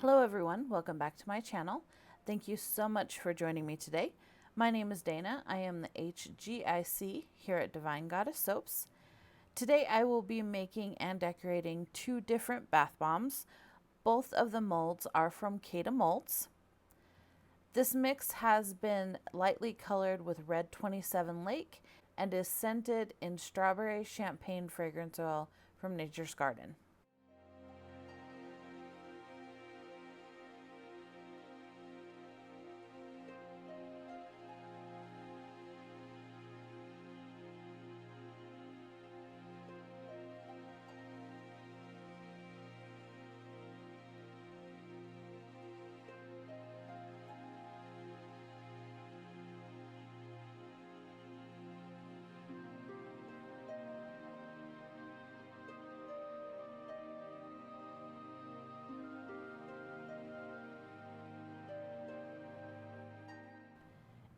Hello everyone, welcome back to my channel. Thank you so much for joining me today. My name is Dana. I am the HGIC here at Divine Goddess Soaps. Today I will be making and decorating two different bath bombs. Both of the molds are from Cada Molds. This mix has been lightly colored with Red 27 Lake and is scented in strawberry champagne fragrance oil from Nature's Garden.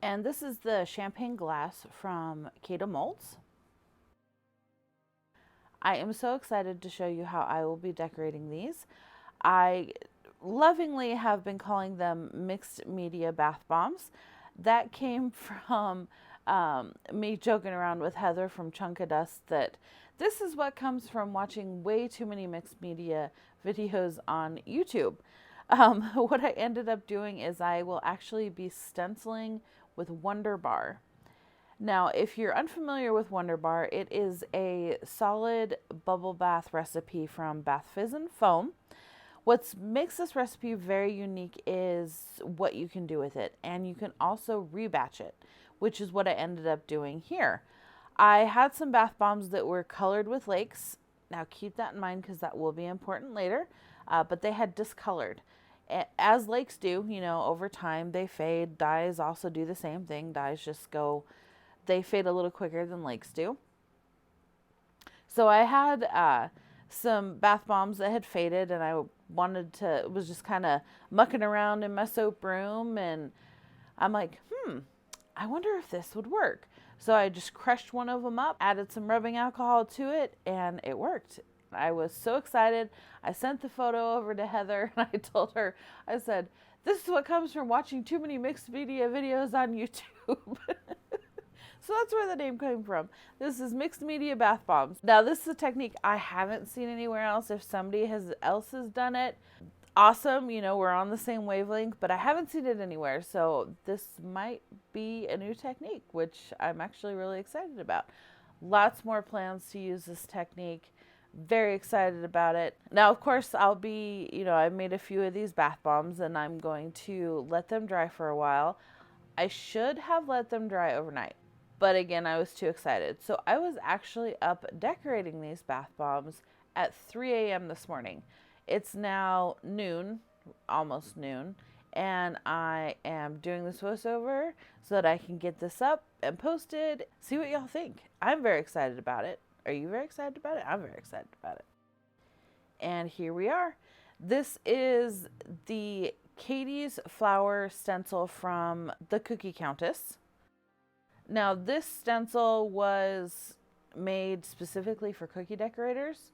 And this is the champagne glass from Cada Molds. I am so excited to show you how I will be decorating these. I lovingly have been calling them mixed media bath bombs. That came from me joking around with Heather from Chunk of Dust that this is what comes from watching way too many mixed media videos on YouTube. What I ended up doing is I will actually be stenciling with Wonder Bar. Now, if you're unfamiliar with Wonder Bar, it is a solid bubble bath recipe from Bath Fizz and Foam. What makes this recipe very unique is what you can do with it, and you can also rebatch it, which is what I ended up doing here. I had some bath bombs that were colored with lakes. Now keep that in mind because that will be important later, but they had discolored. As lakes do, you know, over time they fade. Dyes also do the same thing. Dyes just go, they fade a little quicker than lakes do. So I had some bath bombs that had faded, and I was just kind of mucking around in my soap room, and I'm like, I wonder if this would work. So I just crushed one of them up, added some rubbing alcohol to it, and it worked. I was so excited. I sent the photo over to Heather and I told her, I said, this is what comes from watching too many mixed media videos on YouTube. So that's where the name came from. This is mixed media bath bombs. Now this is a technique I haven't seen anywhere else. If somebody else has done it, awesome. You know, we're on the same wavelength, but I haven't seen it anywhere. So this might be a new technique, which I'm actually really excited about. Lots more plans to use this technique. Very excited about it. Now, of course, I made a few of these bath bombs and I'm going to let them dry for a while. I should have let them dry overnight, but again, I was too excited. So I was actually up decorating these bath bombs at 3 a.m. this morning. It's now noon, almost noon, and I am doing this voiceover so that I can get this up and posted. See what y'all think. I'm very excited about it. Are you very excited about it? I'm very excited about it. And here we are. This is the Katie's Flower stencil from the Cookie Countess. Now, this stencil was made specifically for cookie decorators,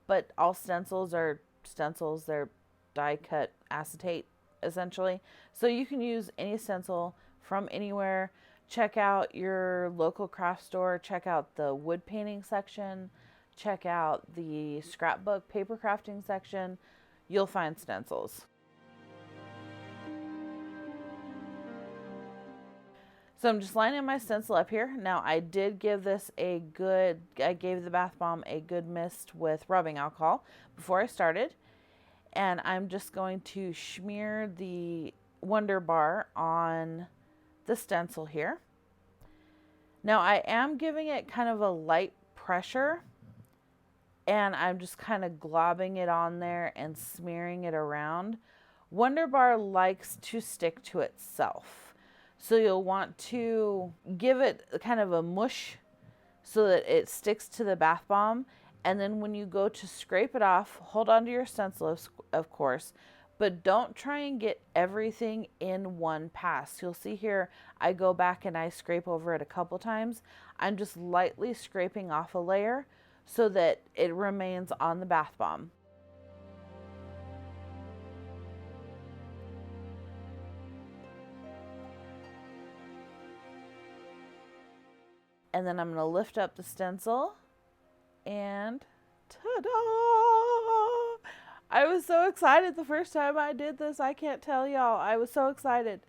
but all stencils are stencils. They're die cut acetate, essentially. So you can use any stencil from anywhere. Check out your local craft store. Check out the wood painting section. Check out the scrapbook paper crafting section. You'll find stencils. So I'm just lining my stencil up here. Now I did give this I gave the bath bomb a good mist with rubbing alcohol before I started. And I'm just going to smear the Wonder Bar on the stencil here. Now I am giving it kind of a light pressure, and I'm just kind of globbing it on there and smearing it around. Wonder Bar likes to stick to itself, so you'll want to give it kind of a mush so that it sticks to the bath bomb. And then when you go to scrape it off, hold on to your stencil, of course, but don't try and get everything in one pass. You'll see here, I go back and I scrape over it a couple times. I'm just lightly scraping off a layer so that it remains on the bath bomb. And then I'm going to lift up the stencil and ta-da! I was so excited the first time I did this. I can't tell y'all. I was so excited.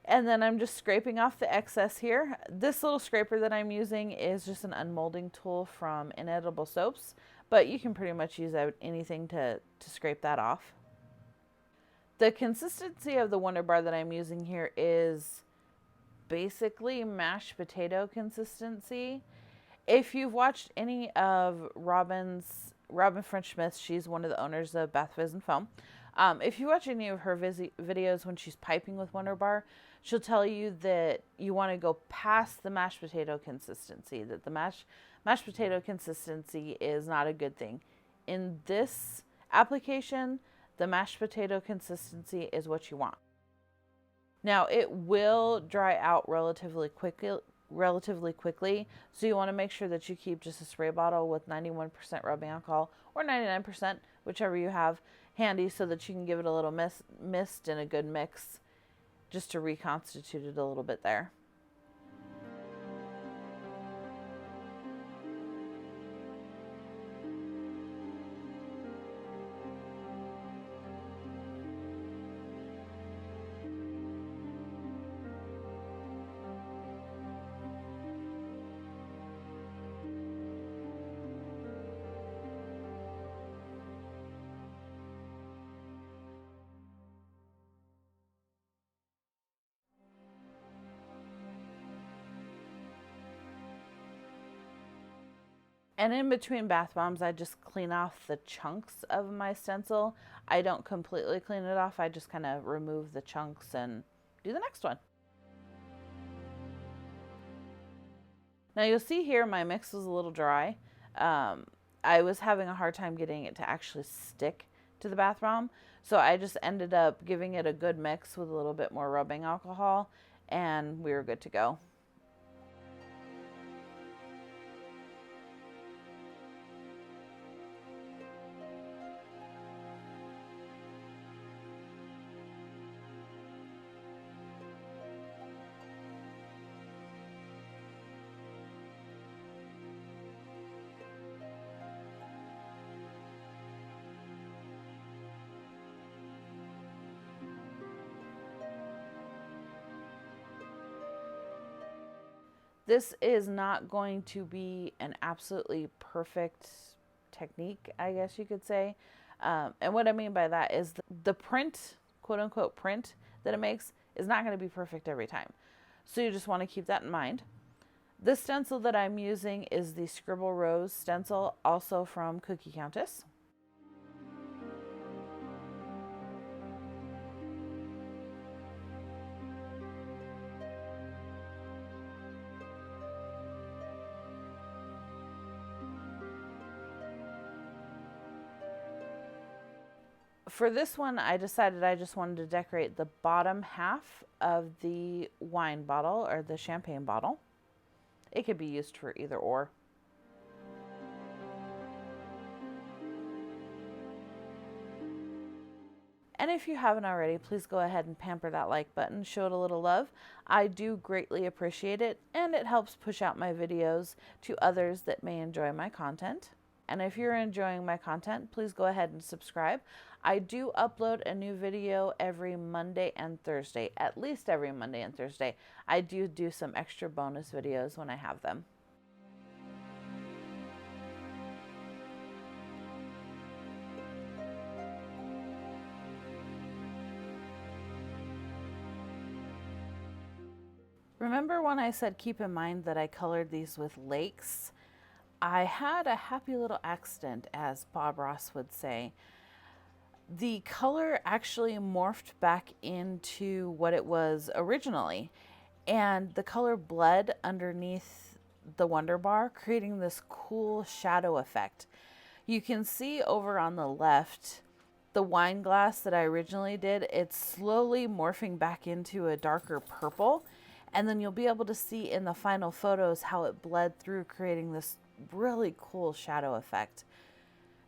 And then I'm just scraping off the excess here. This little scraper that I'm using is just an unmolding tool from Inedible Soaps, but you can pretty much use anything to scrape that off. The consistency of the Wonder Bar that I'm using here is basically mashed potato consistency. If you've watched any of Robin French Smith, she's one of the owners of Bath Fizz and Foam. If you watch any of her videos when she's piping with Wonder Bar, she'll tell you that you want to go past the mashed potato consistency, that the mashed potato consistency is not a good thing. In this application, the mashed potato consistency is what you want. Now, it will dry out relatively quickly, so you want to make sure that you keep just a spray bottle with 91% rubbing alcohol or 99%, whichever you have handy, so that you can give it a little mist and a good mix just to reconstitute it a little bit there. And in between bath bombs, I just clean off the chunks of my stencil. I don't completely clean it off. I just kind of remove the chunks and do the next one. Now you'll see here my mix was a little dry. I was having a hard time getting it to actually stick to the bath bomb. So I just ended up giving it a good mix with a little bit more rubbing alcohol, and we were good to go. This is not going to be an absolutely perfect technique, I guess you could say. And what I mean by that is the print, quote unquote print, that it makes is not going to be perfect every time. So you just want to keep that in mind. The stencil that I'm using is the Scribble Rose stencil, also from Cookie Countess. For this one, I decided I just wanted to decorate the bottom half of the wine bottle or the champagne bottle. It could be used for either or. And if you haven't already, please go ahead and pamper that like button, show it a little love. I do greatly appreciate it, and it helps push out my videos to others that may enjoy my content. And if you're enjoying my content, please go ahead and subscribe. I do upload a new video every Monday and Thursday, at least every Monday and Thursday. I do some extra bonus videos when I have them. Remember when I said keep in mind that I colored these with lakes? I had a happy little accident, as Bob Ross would say. The color actually morphed back into what it was originally, and the color bled underneath the Wonder Bar, creating this cool shadow effect. You can see over on the left, the wine glass that I originally did, it's slowly morphing back into a darker purple, and then you'll be able to see in the final photos how it bled through, creating this really cool shadow effect.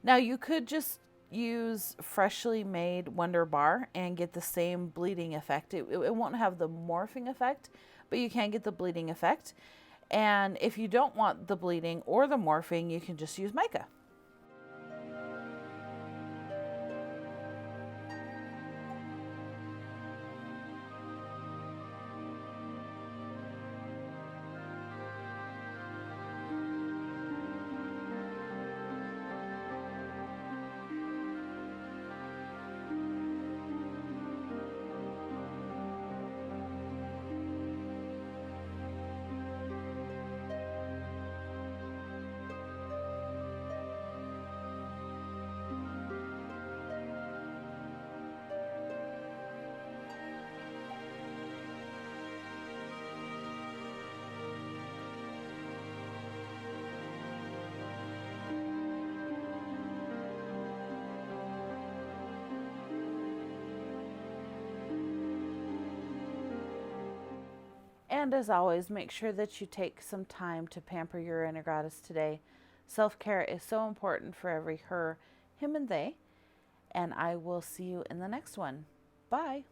Now you could just use freshly made Wonder Bar and get the same bleeding effect. It won't have the morphing effect, but you can get the bleeding effect. And if you don't want the bleeding or the morphing, you can just use mica. And as always, make sure that you take some time to pamper your inner goddess today. Self-care is so important for every her, him, and they. And I will see you in the next one. Bye.